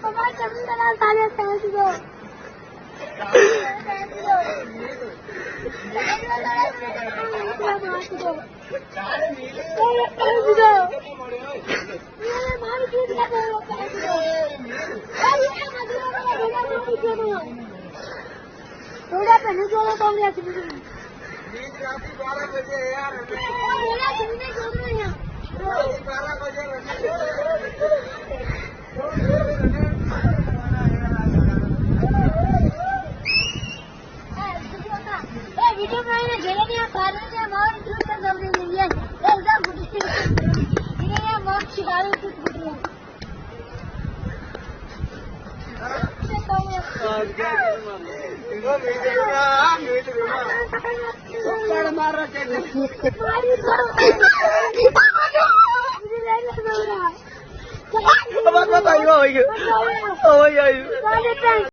Papá, también te la sale tensido. थोड़ा पहले जो लोग कौन रहते हैं नींद रात 12 बजे यार मेरा सुनने को नहीं है 12 बजे वीडियो बनाने गेले नहीं कारण से हमारे ग्रुप का दबने नहीं है एकदम गुस्से ये बहुत शिकार होती है Bác có tay rồi kìa. Ôi ơi.